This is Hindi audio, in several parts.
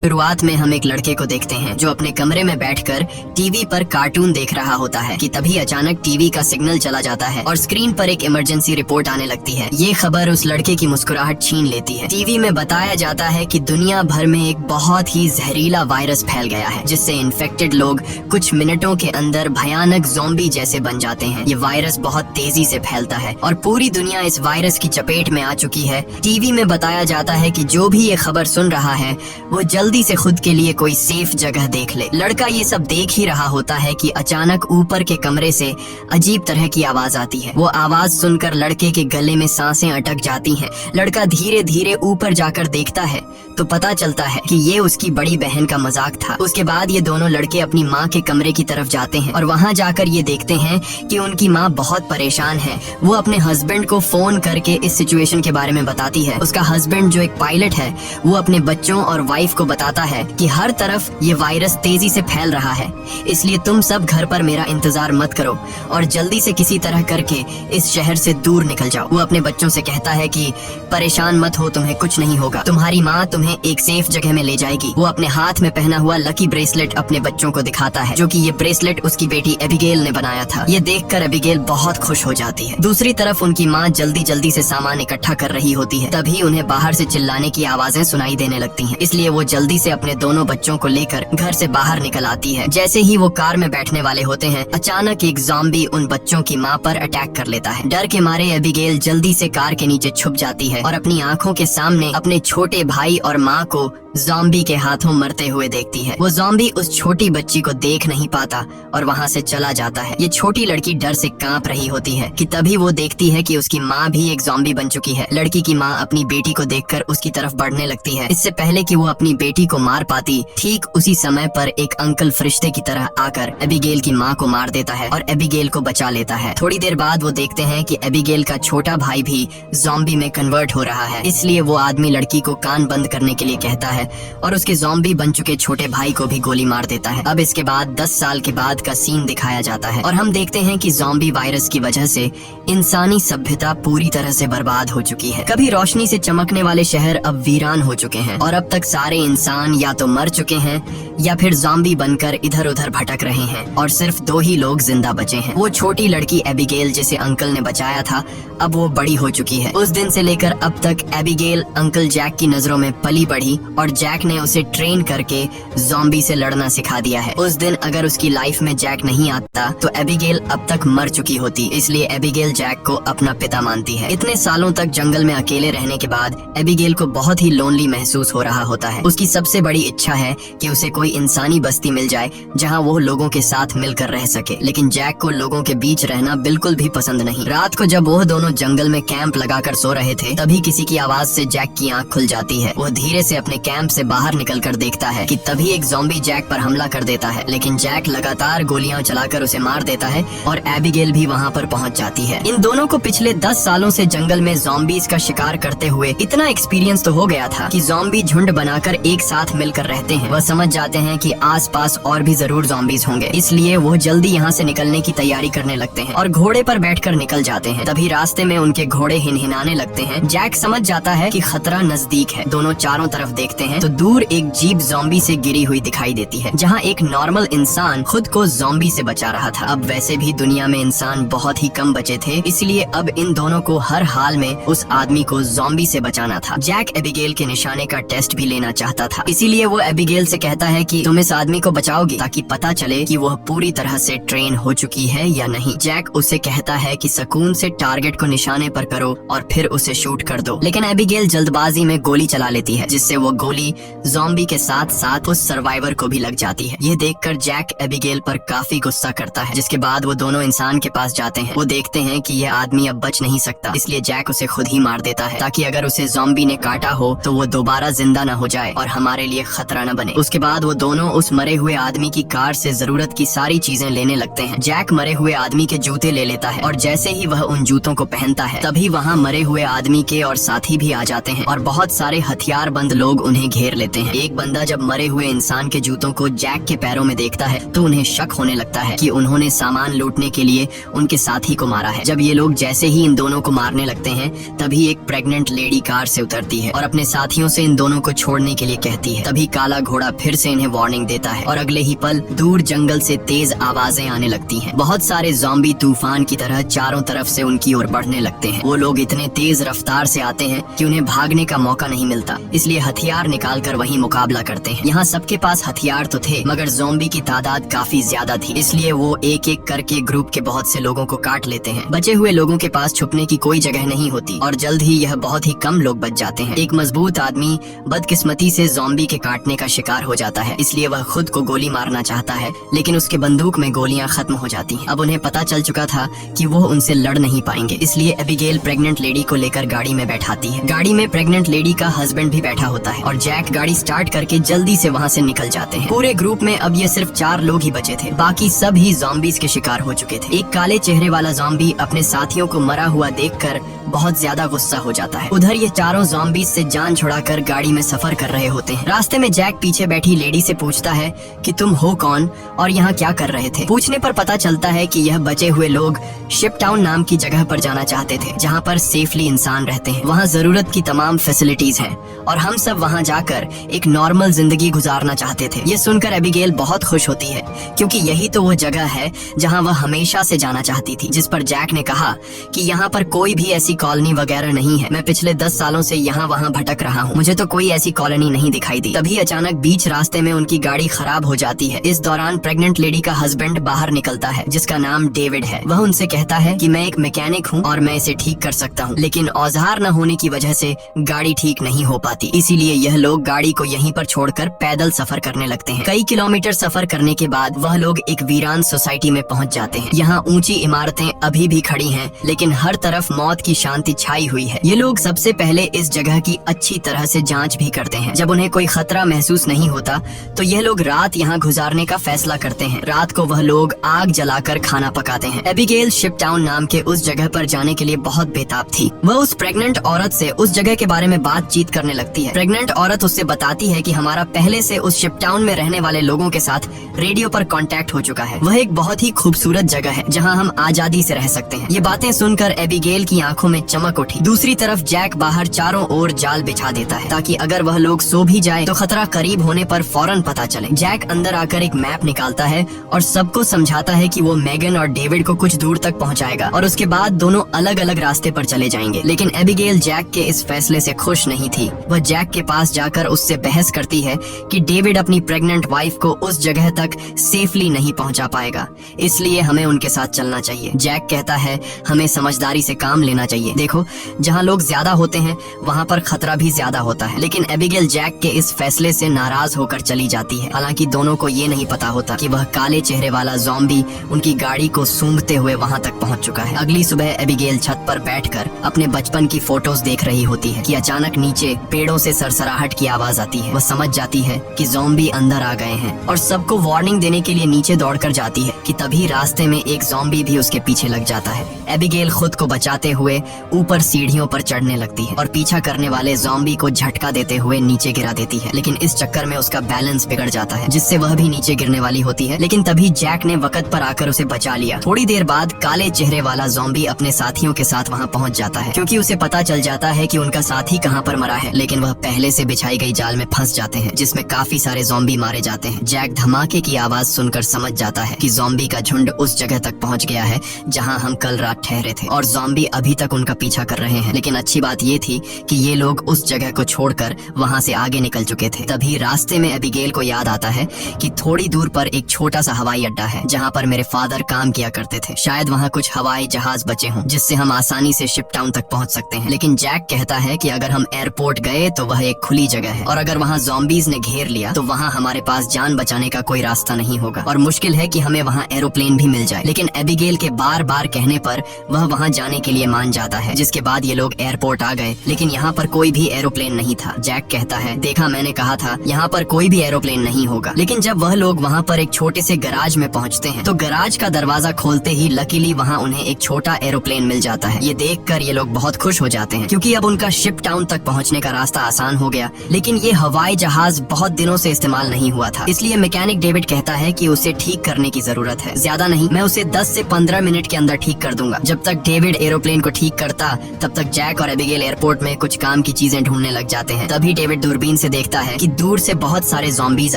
शुरुआत में हम एक लड़के को देखते हैं जो अपने कमरे में बैठकर टीवी पर कार्टून देख रहा होता है कि तभी अचानक टीवी का सिग्नल चला जाता है और स्क्रीन पर एक इमरजेंसी रिपोर्ट आने लगती है। ये खबर उस लड़के की मुस्कुराहट छीन लेती है। टीवी में बताया जाता है कि दुनिया भर में एक बहुत ही जहरीला वायरस फैल गया है जिससे इन्फेक्टेड लोग कुछ मिनटों के अंदर भयानक ज़ॉम्बी जैसे बन जाते हैं। ये वायरस बहुत तेजी से फैलता है और पूरी दुनिया इस वायरस की चपेट में आ चुकी है। टीवी में बताया जाता है कि जो भी ये खबर सुन रहा है वो जल्दी से खुद के लिए कोई सेफ जगह देख ले। लड़का ये सब देख ही रहा होता है कि अचानक ऊपर के कमरे से अजीब तरह की आवाज आती है। वो आवाज सुनकर लड़के के गले में सांसें अटक जाती हैं। लड़का धीरे धीरे ऊपर जाकर देखता है तो पता चलता है कि ये उसकी बड़ी बहन का मजाक था। उसके बाद ये दोनों लड़के अपनी माँ के कमरे की तरफ जाते हैं और वहाँ जाकर ये देखते हैं कि उनकी माँ बहुत परेशान है। वो अपने हस्बैंड को फोन करके इस सिचुएशन के बारे में बताती है। उसका हस्बैंड जो एक पायलट है वो अपने बच्चों और वाइफ को बताता है कि हर तरफ ये वायरस तेजी से फैल रहा है, इसलिए तुम सब घर पर मेरा इंतजार मत करो और जल्दी से किसी तरह करके इस शहर से दूर निकल जाओ। वो अपने बच्चों से कहता है कि परेशान मत हो, तुम्हें कुछ नहीं होगा, तुम्हारी माँ तुम्हें एक सेफ जगह में ले जाएगी। वो अपने हाथ में पहना हुआ लकी ब्रेसलेट अपने बच्चों को दिखाता है जो कि ये ब्रेसलेट उसकी बेटी एबिगेल ने बनाया था। ये देखकर एबिगेल बहुत खुश हो जाती है। दूसरी तरफ उनकी माँ जल्दी जल्दी से सामान इकट्ठा कर रही होती है। तभी उन्हें बाहर से चिल्लाने की आवाजें सुनाई देने लगती हैं, इसलिए वो जल्दी से अपने दोनों बच्चों को लेकर घर से बाहर निकल आती है। जैसे ही वो कार में बैठने वाले होते हैं अचानक एक ज़ॉम्बी उन बच्चों की माँ पर अटैक कर लेता है। डर के मारे एबिगेल जल्दी से कार के नीचे छुप जाती है और अपनी आंखों के सामने अपने छोटे भाई और माँ को ज़ॉम्बी के हाथों मरते हुए देखती है। वो ज़ॉम्बी उस छोटी बच्ची को देख नहीं पाता और वहाँ से चला जाता है। ये छोटी लड़की डर से कांप रही होती है कि तभी वो देखती है कि उसकी माँ भी एक ज़ॉम्बी बन चुकी है। लड़की की माँ अपनी बेटी को देखकर उसकी तरफ बढ़ने लगती है। इससे पहले कि वो अपनी बेटी को मार पाती, ठीक उसी समय पर एक अंकल फरिश्ते की तरह आकर एबिगेल की माँ को मार देता है और एबिगेल को बचा लेता है। थोड़ी देर बाद वो देखते हैं कि एबिगेल का छोटा भाई भी ज़ॉम्बी में कन्वर्ट हो रहा है, इसलिए वो आदमी लड़की को कान बंद करने के लिए कहता है और उसके ज़ॉम्बी बन चुके छोटे भाई को भी गोली मार देता है। अब इसके बाद 10 साल के बाद का सीन दिखाया जाता है और हम देखते हैं कि ज़ॉम्बी वायरस की वजह से इंसानी सभ्यता पूरी तरह से बर्बाद हो चुकी है। कभी रोशनी से चमकने वाले शहर अब वीरान हो चुके हैं और अब तक सारे इंसान या तो मर चुके हैं या फिर ज़ॉम्बी बनकर इधर उधर भटक रहे हैं और सिर्फ 2 ही लोग जिंदा बचे हैं। वो छोटी लड़की एबिगेल जिसे अंकल ने बचाया था अब वो बड़ी हो चुकी है। उस दिन से लेकर अब तक एबिगेल अंकल जैक की नजरों में पली बढ़ी और जैक ने उसे ट्रेन करके ज़ॉम्बी से लड़ना सिखा दिया है। उस दिन अगर उसकी लाइफ में जैक नहीं आता तो एबिगेल अब तक मर चुकी होती, इसलिए एबिगेल जैक को अपना पिता मानती है। इतने सालों तक जंगल में अकेले रहने के बाद एबिगेल को बहुत ही लोनली महसूस हो रहा होता है। उसकी सबसे बड़ी इच्छा है कि उसे कोई इंसानी बस्ती मिल जाए जहाँ वो लोगों के साथ मिलकर रह सके, लेकिन जैक को लोगों के बीच रहना बिल्कुल भी पसंद नहीं। रात को जब वो दोनों जंगल में कैंप लगाकर सो रहे थे तभी किसी की आवाज से जैक की आंख खुल जाती है। वो धीरे से अपने कैंप से बाहर निकलकर देखता है कि तभी एक ज़ॉम्बी जैक पर हमला कर देता है, लेकिन जैक लगातार गोलियां चलाकर उसे मार देता है और एबिगेल भी वहां पर पहुंच जाती है। इन दोनों को पिछले 10 सालों से जंगल में ज़ॉम्बीज का शिकार करते हुए इतना एक्सपीरियंस तो हो गया था कि ज़ॉम्बी झुंड बनाकर एक साथ मिलकर रहते हैं। वह समझ जाते हैं कि आसपास और भी जरूर ज़ॉम्बीज होंगे, इसलिए वो जल्दी यहाँ से निकलने की तैयारी करने लगते हैं और घोड़े पर बैठकर निकल जाते हैं। तभी रास्ते में उनके घोड़े हिनहिनाने लगते हैं। जैक समझ जाता है कि खतरा नजदीक है। दोनों चारों तरफ देखते हैं तो दूर एक जीप ज़ॉम्बी से गिरी हुई दिखाई देती है जहाँ एक नॉर्मल इंसान खुद को ज़ॉम्बी से बचा रहा था। अब वैसे भी दुनिया में इंसान बहुत ही कम बचे थे, इसलिए अब इन दोनों को हर हाल में उस आदमी को ज़ॉम्बी से बचाना था। जैक एबिगेल के निशाने का टेस्ट भी लेना चाहता था, इसीलिए वो एबिगेल से कहता है कि तुम इस आदमी को बचाओगी ताकि पता चले कि वह पूरी तरह से ट्रेन हो चुकी है या नहीं। जैक उसे कहता है कि सुकून से टारगेट को निशाने पर करो और फिर उसे शूट कर दो, लेकिन एबिगेल जल्दबाजी में गोली चला लेती है जिससे वो गोली ज़ॉम्बी के साथ साथ उस सर्वाइवर को भी लग जाती है। ये देखकर जैक एबिगेल पर काफी गुस्सा करता है, जिसके बाद वो दोनों इंसान के पास जाते हैं। वो देखते हैं कि ये आदमी अब बच नहीं सकता, इसलिए जैक उसे खुद ही मार देता है ताकि अगर उसे ज़ॉम्बी ने काटा हो तो वो दोबारा जिंदा न हो जाए और हमारे लिए खतरा न बने। उसके बाद वो वो दोनों उस मरे हुए आदमी की कार से जरूरत की सारी चीजें लेने लगते हैं। जैक मरे हुए आदमी के जूते ले लेता है और जैसे ही वह उन जूतों को पहनता है तभी वहाँ मरे हुए आदमी के और साथी भी आ जाते हैं और बहुत सारे हथियार बंद लोग उन्हें घेर लेते हैं। एक बंदा जब मरे हुए इंसान के जूतों को जैक के पैरों में देखता है तो उन्हें शक होने लगता है कि उन्होंने सामान लूटने के लिए उनके साथी को मारा है। जब ये लोग जैसे ही इन दोनों को मारने लगते हैं तभी एक प्रेग्नेंट लेडी कार से उतरती है और अपने साथियों से इन दोनों को छोड़ने के लिए कहती है। तभी काला घोड़ा फिर से इन्हें वार्निंग देता है और अगले ही पल दूर जंगल से तेज आवाजें आने लगती हैं। बहुत सारे ज़ॉम्बी तूफान की तरह चारों तरफ से उनकी ओर बढ़ने लगते हैं। वो लोग इतने तेज रफ्तार से आते हैं कि उन्हें भागने का मौका नहीं मिलता, इसलिए हथियार निकाल कर वहीं मुकाबला करते हैं। यहाँ सबके पास हथियार तो थे मगर ज़ॉम्बी की तादाद काफी ज्यादा थी, इसलिए वो एक एक करके ग्रुप के बहुत से लोगों को काट लेते हैं। बचे हुए लोगों के पास छुपने की कोई जगह नहीं होती और जल्द ही यह बहुत ही कम लोग बच जाते हैं। एक मजबूत आदमी बदकिस्मती से ज़ॉम्बी के काटने का शिकार हो जाता है, इसलिए वह खुद को गोली मारना चाहता है लेकिन उसके बंदूक में गोलियां खत्म हो जाती हैं। अब उन्हें पता चल चुका था कि वो उनसे लड़ नहीं पाएंगे, इसलिए एबिगेल प्रेग्नेंट लेडी को लेकर गाड़ी में बैठाती है। गाड़ी में प्रेग्नेंट लेडी का हस्बैंड भी बैठा होता है और जैक गाड़ी स्टार्ट करके जल्दी से वहाँ से निकल जाते हैं। पूरे ग्रुप में अब ये सिर्फ 4 लोग ही बचे थे, बाकी सब ही ज़ॉम्बीज के शिकार हो चुके थे। एक काले चेहरे वाला ज़ॉम्बी अपने साथियों को मरा हुआ देखकर बहुत ज्यादा गुस्सा हो जाता है। उधर ये चारों ज़ॉम्बीज से जान छुड़ाकर गाड़ी में सफर कर रहे होते हैं। रास्ते में जैक पीछे बैठी लेडी से पूछता है कि तुम हो कौन और यहाँ क्या कर रहे थे। पूछने पर पता चलता है कि यह बचे हुए लोग शिप टाउन नाम की जगह पर जाना चाहते थे जहाँ पर सेफली इंसान रहते हैं। वहाँ जरूरत की तमाम फैसिलिटीज हैं और हम सब वहाँ जाकर एक नॉर्मल जिंदगी गुजारना चाहते थे। ये सुनकर एबिगेल बहुत खुश होती है क्योंकि यही तो वो जगह है जहाँ वह हमेशा से जाना चाहती थी। जिस पर जैक ने कहा कि यहाँ पर कोई भी ऐसी कॉलोनी वगैरह नहीं है, मैं पिछले 10 सालों से यहाँ वहाँ भटक रहा हूँ, मुझे तो कोई ऐसी कॉलोनी नहीं दिखाई दी। तभी अचानक बीच रास्ते में उनकी गाड़ी खराब हो जाती है। इस दौरान प्रेग्नेंट लेडी का हस्बैंड बाहर निकलता है जिसका नाम डेविड है। वह उनसे कहता है कि मैं एक मैकेनिक हूँ और मैं इसे ठीक कर सकता हूँ, लेकिन औजार न होने की वजह से गाड़ी ठीक नहीं हो पाती, इसीलिए यह लोग गाड़ी को यहीं पर छोड़कर पैदल सफर करने लगते हैं। कई किलोमीटर सफर करने के बाद वह लोग एक वीरान सोसाइटी में पहुँच जाते हैं। यहाँ ऊंची इमारतें अभी भी खड़ी हैं लेकिन हर तरफ मौत की शांति छाई हुई है। ये लोग सबसे पहले इस जगह की अच्छी तरह से जांच भी करते हैं। जब उन्हें कोई खतरा महसूस नहीं होता तो यह लोग रात यहाँ गुजारने का फैसला करते हैं। रात को वह लोग आग जलाकर खाना पकाते हैं। एबिगेल शिप टाउन नाम के उस जगह पर जाने के लिए बहुत बेताब थी। वह उस प्रेग्नेंट औरत से उस जगह के बारे में बातचीत करने लगती है। प्रेग्नेंट औरत उससे बताती है कि हमारा पहले से उस शिप टाउन में रहने वाले लोगों के साथ रेडियो पर कांटेक्ट हो चुका है। वह एक बहुत ही खूबसूरत जगह है जहां हम आजादी से रह सकते हैं। ये बातें सुनकर एबिगेल की आंखों में चमक उठी। दूसरी तरफ जैक बाहर चारों ओर जाल बिछा देता है ताकि अगर वह लोग सो भी जाए तो खतरा करीब होने पर फौरन पता चले। जैक अंदर आकर एक मैप निकालता है और सबको समझाता है कि वो मेगन और डेविड को कुछ दूर तक पहुंचाएगा और उसके बाद दोनों अलग अलग रास्ते पर चले जाएंगे। लेकिन एबिगेल जैक के इस फैसले से खुश नहीं थी। वह जैक के पास जाकर उससे बहस करती है कि डेविड अपनी प्रेग्नेंट वाइफ को उस जगह तक सेफली नहीं पहुंचा पाएगा, इसलिए हमें उनके साथ चलना चाहिए। जैक कहता है हमें समझदारी से काम लेना चाहिए। देखो, जहाँ लोग ज्यादा होते हैं वहाँ पर खतरा भी ज्यादा होता है। लेकिन एबिगेल जैक के इस फैसले से नाराज होकर चली जाती है। हालांकि दोनों को ये नहीं पता होता कि वह काले चेहरे वाला ज़ॉम्बी उनकी गाड़ी को सूंघते हुए वहाँ तक पहुँच चुका है। अगली सुबह एबिगेल छत पर बैठकर अपने बचपन की फोटोज देख रही होती है कि अचानक नीचे पेड़ों से सरसराहट की आवाज आती है। वह समझ जाती है कि ज़ॉम्बी अंदर आ गए हैं और सबको वार्निंग देने के लिए नीचे दौड़कर जाती है कि तभी रास्ते में एक ज़ॉम्बी भी उसके पीछे लग जाता है। एबिगेल खुद को बचाते हुए ऊपर सीढ़ियों पर चढ़ने लगती है और पीछा करने वाले ज़ॉम्बी को झटका देते हुए नीचे गिरा देती है। लेकिन इस चक्कर में उसका बैलेंस बिगड़ जाता है जिससे वह भी नीचे गिरने वाली होती है। लेकिन तभी जैक ने वक्त पर आकर उसे बचा लिया। थोड़ी देर बाद काले चेहरे वाला ज़ॉम्बी अपने साथियों के साथ वहाँ पहुँच जाता है क्योंकि उसे पता चल जाता है कि उनका साथी कहाँ पर मरा है। लेकिन वह पहले से बिछाई गई जाल में फंस जाते हैं जिसमें काफी सारे ज़ॉम्बी मारे जाते हैं। जैक धमाके की आवाज सुनकर समझ जाता है कि ज़ॉम्बी का झुंड उस जगह तक पहुँच गया है जहाँ हम कल रात ठहरे थे और ज़ॉम्बी अभी तक उनका पीछा कर रहे हैं। लेकिन अच्छी बात ये थी कि ये लोग उस जगह को छोड़कर वहाँ से आगे निकल चुके थे। तभी रास्ते में एबिगेल को याद आता है कि थोड़ी दूर पर एक छोटा सा हवाई अड्डा है जहाँ पर मेरे फादर काम किया करते थे। शायद वहाँ कुछ हवाई जहाज बचे हों जिससे हम आसानी से शिप टाउन तक पहुँच सकते हैं। लेकिन जैक कहता है कि अगर हम एयरपोर्ट गए तो वह एक खुली जगह है और अगर वहाँ ज़ॉम्बीज ने घेर लिया तो वहाँ हमारे पास जान बचाने का कोई रास्ता नहीं होगा और मुश्किल है कि हमें वहाँ एरोप्लेन भी मिल जाए। लेकिन एबिगेल के बार बार कहने पर वह वहाँ जाने के लिए मान जाती जाता है, जिसके बाद ये लोग एयरपोर्ट आ गए, लेकिन यहाँ पर कोई भी एरोप्लेन नहीं था। जैक कहता है, देखा मैंने कहा था यहाँ पर कोई भी एरोप्लेन नहीं होगा। लेकिन जब वह लोग वहाँ पर एक छोटे से गराज में पहुँचते हैं तो गराज का दरवाजा खोलते ही लकीली वहाँ उन्हें एक छोटा एरोप्लेन मिल जाता है। ये देखकर ये लोग बहुत खुश हो जाते हैं क्योंकि अब उनका शिप टाउन तक पहुँचने का रास्ता आसान हो गया। लेकिन ये हवाई जहाज बहुत दिनों से इस्तेमाल नहीं हुआ था, इसलिए मैकेनिक डेविड कहता है कि उसे ठीक करने की जरूरत है। ज्यादा नहीं, मैं उसे 10 से 15 मिनट के अंदर ठीक कर दूंगा। जब तक डेविड एरोप्लेन को ठीक करता तब तक जैक और एबिगेल एयरपोर्ट में कुछ काम की चीजें ढूंढने लग जाते हैं। तभी डेविड दूरबीन से देखता है कि दूर से बहुत सारे ज़ॉम्बीज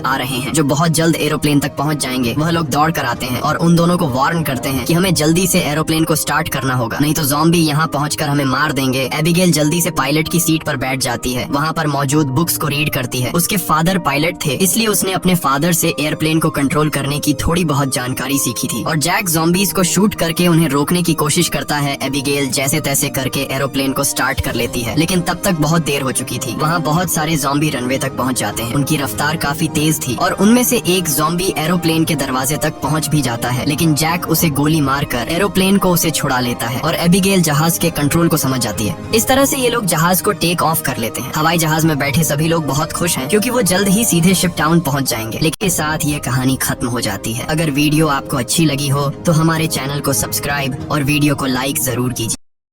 आ रहे हैं जो बहुत जल्द एरोप्लेन तक पहुंच जाएंगे। वह लोग दौड़ कर आते हैं और उन दोनों को वार्न करते हैं कि हमें जल्दी से एरोप्लेन को स्टार्ट करना होगा, नहीं तो ज़ॉम्बी यहाँ पहुंचकर हमें मार देंगे। एबिगेल जल्दी से पायलट की सीट पर बैठ जाती है, वहाँ पर मौजूद बुक्स को रीड करती है। उसके फादर पायलट थे, इसलिए उसने अपने फादर से एयरप्लेन को कंट्रोल करने की थोड़ी बहुत जानकारी सीखी थी। और जैक ज़ॉम्बीज को शूट करके उन्हें रोकने की कोशिश करता है। एबिगेल जैसे तैसे करके एरोप्लेन को स्टार्ट कर लेती है, लेकिन तब तक बहुत देर हो चुकी थी। वहाँ बहुत सारे ज़ॉम्बी रनवे तक पहुँच जाते हैं। उनकी रफ्तार काफी तेज थी और उनमें से एक ज़ॉम्बी एरोप्लेन के दरवाजे तक पहुँच भी जाता है, लेकिन जैक उसे गोली मारकर एरोप्लेन को उसे छुड़ा लेता है और एबिगेल जहाज के कंट्रोल को समझ जाती है। इस तरह से ये लोग जहाज को टेक ऑफ कर लेते हैं। हवाई जहाज में बैठे सभी लोग बहुत खुश हैं क्योंकि वो जल्द ही सीधे शिप टाउन पहुंच जाएंगे। लेकिन साथ ये कहानी खत्म हो जाती है। अगर वीडियो आपको अच्छी लगी हो तो हमारे चैनल को सब्सक्राइब और वीडियो को लाइक जरूर कीजिए।